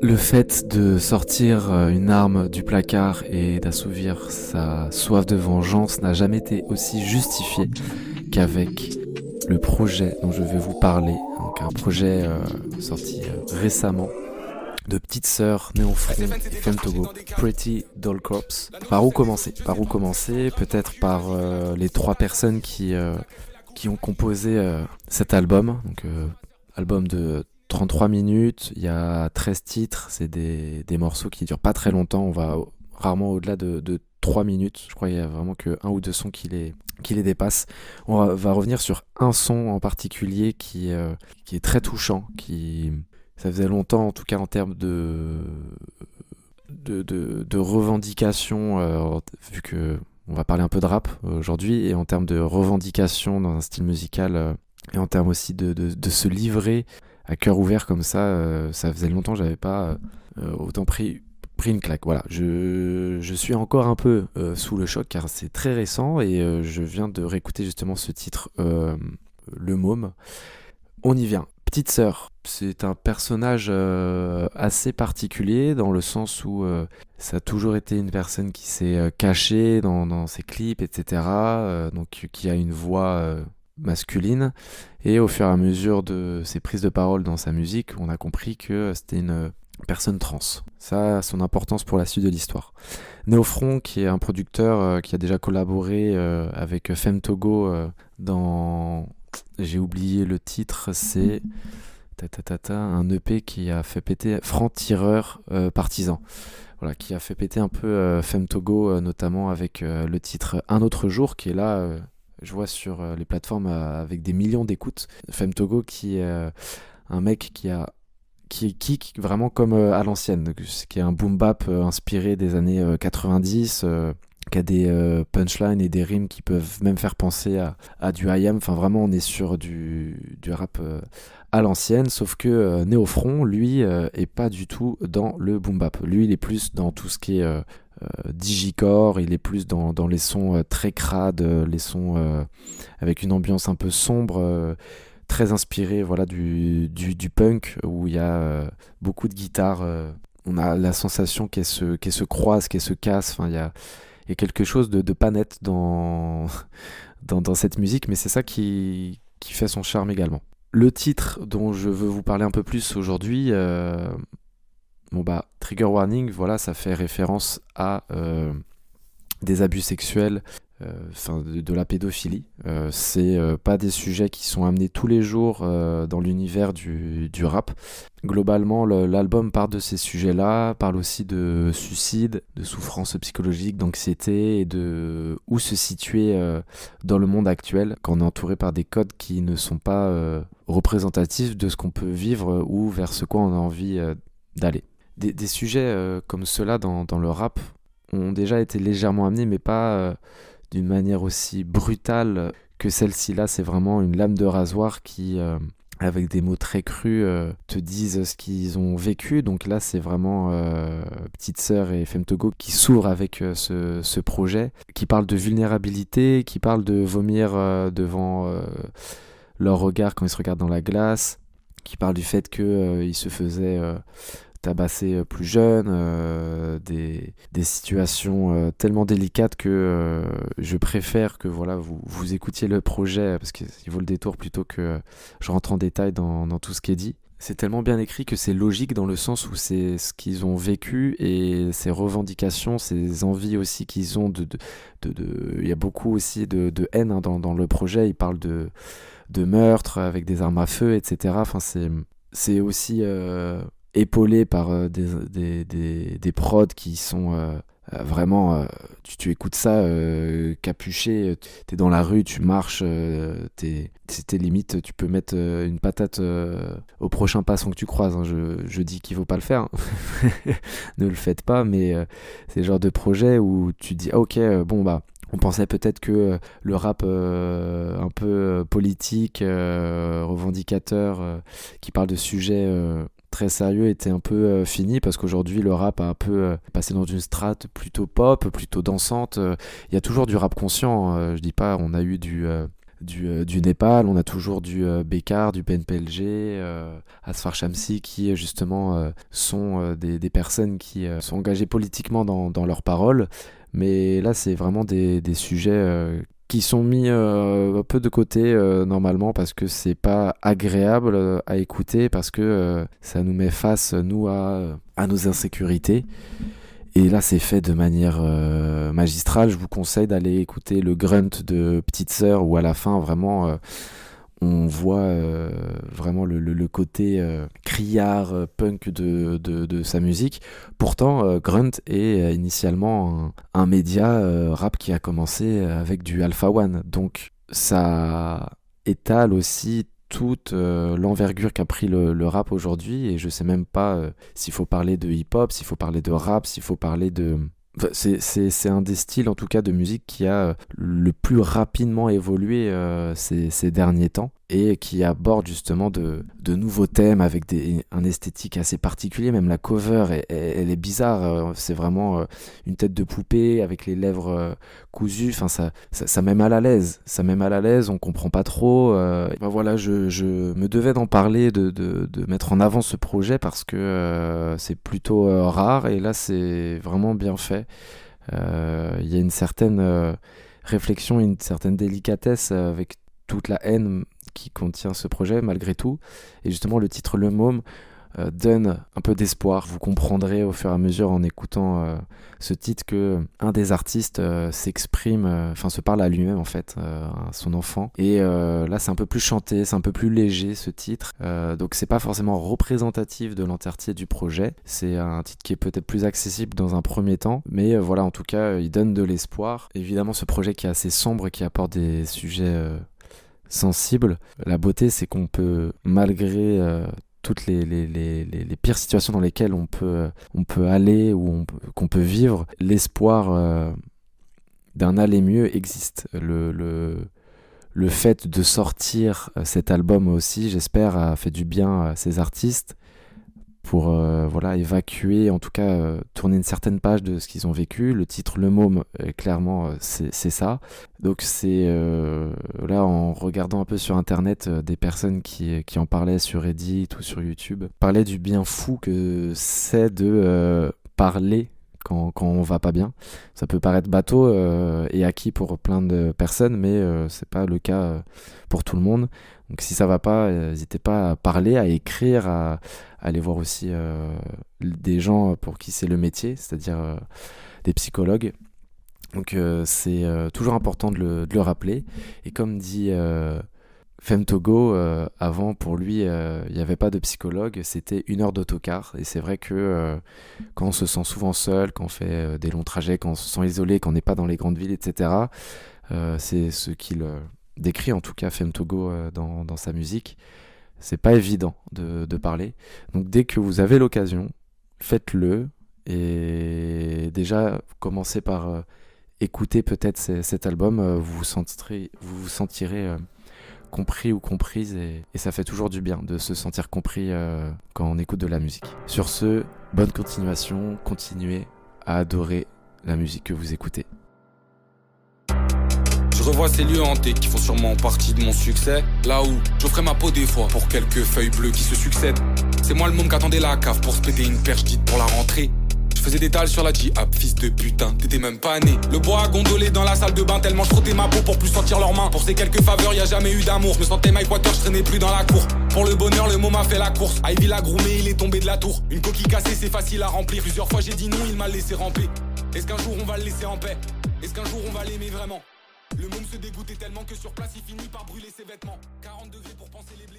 Le fait de sortir une arme du placard et d'assouvir sa soif de vengeance n'a jamais été aussi justifié qu'avec le projet dont je vais vous parler. Donc un projet sorti récemment de Petite Sœur, Néofront et Femtogo, Pretty Doll Corps. Par où commencer Peut-être par les trois personnes qui ont composé cet album. Donc album de 33 minutes, il y a 13 titres, c'est des morceaux qui durent pas très longtemps, on va rarement au-delà de 3 minutes, je crois qu'il y a vraiment que un ou deux sons qui les dépassent. On va revenir sur un son en particulier qui est très touchant, ça faisait longtemps en tout cas en termes de revendication, vu que on va parler un peu de rap aujourd'hui, et en termes de revendication dans un style musical, et en termes aussi de se livrer à cœur ouvert comme ça faisait longtemps que j'avais pas autant pris une claque. Voilà, je suis encore un peu sous le choc car c'est très récent et je viens de réécouter justement ce titre, Le Môme. On y vient. Petite Sœur, c'est un personnage assez particulier dans le sens où ça a toujours été une personne qui s'est cachée dans ses clips, etc. Donc qui a une voix masculine, et au fur et à mesure de ses prises de parole dans sa musique, on a compris que c'était une personne trans. Ça a son importance pour la suite de l'histoire. Néofront, qui est un producteur qui a déjà collaboré avec Femtogo dans... J'ai oublié le titre, c'est... un EP qui a fait péter Franc-Tireur Partisan. Voilà, qui a fait péter un peu Femtogo, notamment avec le titre Un autre jour, qui est là... je vois sur les plateformes avec des millions d'écoutes. Femtogo qui est un mec qui kick vraiment comme à l'ancienne, qui est un boom bap inspiré des années 90, qui a des punchlines et des rimes qui peuvent même faire penser à du IAM. Enfin vraiment on est sur du rap à l'ancienne, sauf que Néofront lui est pas du tout dans le boom bap. Lui il est plus dans tout ce qui est digicore, il est plus dans les sons très crades, les sons avec une ambiance un peu sombre, très inspiré voilà, du punk, où il y a beaucoup de guitares, on a la sensation qu'elles se croisent, qu'elles se cassent, enfin, il y a quelque chose de pas net dans cette musique, mais c'est ça qui fait son charme également. Le titre dont je veux vous parler un peu plus aujourd'hui, Trigger Warning, voilà, ça fait référence à des abus sexuels, de la pédophilie. C'est pas des sujets qui sont amenés tous les jours dans l'univers du rap. Globalement, l'album parle de ces sujets-là, parle aussi de suicide, de souffrance psychologique, d'anxiété et de où se situer dans le monde actuel quand on est entouré par des codes qui ne sont pas représentatifs de ce qu'on peut vivre ou vers ce quoi on a envie d'aller. Des sujets comme ceux-là dans le rap ont déjà été légèrement amenés, mais pas d'une manière aussi brutale que celle-ci. Là, c'est vraiment une lame de rasoir qui, avec des mots très crus, te disent ce qu'ils ont vécu. Donc là, c'est vraiment Petite Sœur et Femtogo qui s'ouvrent avec ce projet, qui parle de vulnérabilité, qui parle de vomir devant leur regard quand ils se regardent dans la glace, qui parle du fait qu'ils se faisaient tabasser plus jeune, des situations tellement délicates que je préfère que voilà, vous écoutiez le projet parce qu'il vaut le détour plutôt que je rentre en détail dans tout ce qui est dit. C'est tellement bien écrit que c'est logique dans le sens où c'est ce qu'ils ont vécu et ces revendications, ces envies aussi qu'ils ont il y a beaucoup aussi de haine hein, dans le projet. Ils parlent de meurtre avec des armes à feu, etc. Enfin, c'est aussi épaulé par des prods qui sont vraiment... tu écoutes ça capuché, t'es dans la rue, tu marches, t'es limite, tu peux mettre une patate au prochain passant que tu croises. Hein. Je dis qu'il faut pas le faire. Hein. Ne le faites pas, mais c'est le genre de projet où tu dis, ah, ok, on pensait peut-être que le rap un peu politique, revendicateur, qui parle de sujets très sérieux était un peu fini parce qu'aujourd'hui le rap a un peu passé dans une strate plutôt pop, plutôt dansante. Il y a toujours du rap conscient, je dis pas, on a eu du Népal, on a toujours du Bécard, du PNPLG, Asfar Shamsi, qui justement sont des personnes qui sont engagées politiquement dans leurs paroles. Mais là, c'est vraiment des sujets qui sont mis un peu de côté normalement parce que c'est pas agréable à écouter, parce que ça nous met face, nous, à nos insécurités. Et là, c'est fait de manière magistrale. Je vous conseille d'aller écouter le grunt de Petite Sœur, où à la fin, vraiment, on voit vraiment le côté criard, punk de sa musique. Pourtant, Grunt est initialement un média rap qui a commencé avec du Alpha One. Donc, ça étale aussi toute l'envergure qu'a pris le rap aujourd'hui, et je sais même pas s'il faut parler de hip-hop, s'il faut parler de rap, s'il faut parler de... Enfin, c'est un des styles en tout cas de musique qui a le plus rapidement évolué ces derniers temps, et qui aborde justement de nouveaux thèmes avec un esthétique assez particulier. Même la cover, elle est bizarre, c'est vraiment une tête de poupée avec les lèvres cousues, enfin, ça met mal à l'aise, on comprend pas trop. Ben voilà, je me devais d'en parler, de mettre en avant ce projet, parce que c'est plutôt rare, et là c'est vraiment bien fait. Il y a une certaine réflexion, une certaine délicatesse avec toute la haine qui contient ce projet malgré tout, et justement le titre Le Môme donne un peu d'espoir. Vous comprendrez au fur et à mesure en écoutant ce titre que un des artistes s'exprime, se parle à lui-même en fait, à son enfant. Et là c'est un peu plus chanté, c'est un peu plus léger ce titre, donc c'est pas forcément représentatif de l'entièreté du projet. C'est un titre qui est peut-être plus accessible dans un premier temps, mais voilà, en tout cas il donne de l'espoir. Évidemment, ce projet qui est assez sombre, qui apporte des sujets sensibles, la beauté c'est qu'on peut, malgré toutes les pires situations dans lesquelles on peut aller, ou qu'on peut vivre, l'espoir d'un aller mieux existe. Le fait de sortir cet album aussi, j'espère, a fait du bien à ces artistes pour évacuer, en tout cas tourner une certaine page de ce qu'ils ont vécu. Le titre Le Môme, clairement, c'est ça. Donc c'est là, en regardant un peu sur internet, des personnes qui en parlaient sur Reddit ou sur YouTube, parlaient du bien fou que c'est de parler quand on va pas bien. Ça peut paraître bateau et acquis pour plein de personnes, mais c'est pas le cas pour tout le monde. Donc si ça va pas, n'hésitez pas à parler, à écrire, à aller voir aussi des gens pour qui c'est le métier, c'est-à-dire des psychologues. Donc c'est toujours important de le rappeler. Et comme dit Femme Togo, avant, pour lui, il n'y avait pas de psychologue, c'était 1 heure d'autocar. Et c'est vrai que quand on se sent souvent seul, quand on fait des longs trajets, quand on se sent isolé, quand on n'est pas dans les grandes villes, etc., c'est ce qu'il décrit, en tout cas Femme Togo, dans sa musique. C'est pas évident de parler. Donc dès que vous avez l'occasion, faites-le. Et déjà, commencez par écouter peut-être cet album. Vous vous sentirez compris ou comprise, et ça fait toujours du bien de se sentir compris quand on écoute de la musique. Sur ce, bonne continuation, continuez à adorer la musique que vous écoutez. Je revois ces lieux hantés qui font sûrement partie de mon succès. Là où j'offrais ma peau des fois pour quelques feuilles bleues qui se succèdent. C'est moi le môme qui attendait la cave pour se péter une perche dite pour la rentrée. Je faisais des dalles sur la J-App, fils de putain, t'étais même pas né. Le bois a gondolé dans la salle de bain, tellement je frottais ma peau pour plus sentir leurs mains. Pour ces quelques faveurs, y a jamais eu d'amour. Je me sentais Mike Water, je traînais plus dans la cour. Pour le bonheur, le môme a fait la course. Ivy l'a groumé, il est tombé de la tour. Une coquille cassée, c'est facile à remplir. Plusieurs fois j'ai dit non, il m'a laissé ramper. Est-ce qu'un jour on va le laisser en paix? Est-ce qu'un jour on va l'aimer vraiment? Le môme se dégoûtait tellement que sur place il finit par brûler ses vêtements. 40 degrés pour penser les blés.